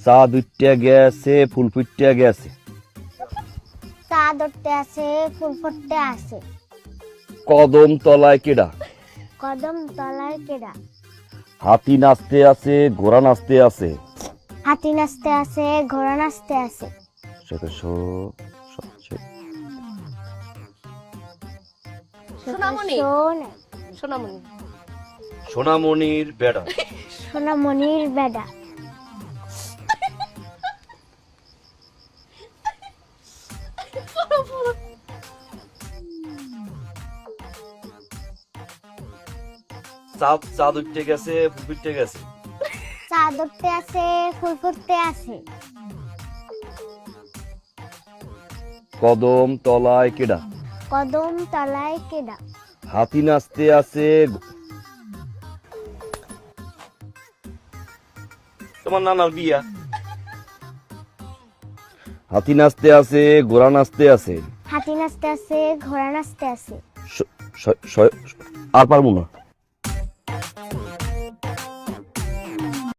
চাঁদ উঠতে গেছে ফুল ফুটতে গেছে। চাঁদ উঠতে আছে ফুল ফুটতে আছে। কদম তলায় কেডা? কদম তলায় কেডা? হাতি নাচতে আছে ঘোড়া নাচতে আছে। হাতি নাচতে আছে ঘোড়া নাচতে আছে। সোনামণি। সোনা সোনামণি। সোনামণির বেড়া। সোনামণির বেডা। চাঁদ উঠতে গেছে ফুল ফুটতে গেছে। চাঁদ উঠতে আছে ফুল ফুটতে আছে। কদম তলায় কেডা? কদম তলায় কেডা? হাতি নাচতে আছে। তোমার নানার বিয়া। হাতি নাচতে আছে ঘোড়া নাচতে আছে। হাতি নাচতে আছে ঘোড়া নাচতে আছে। আর পারবো না।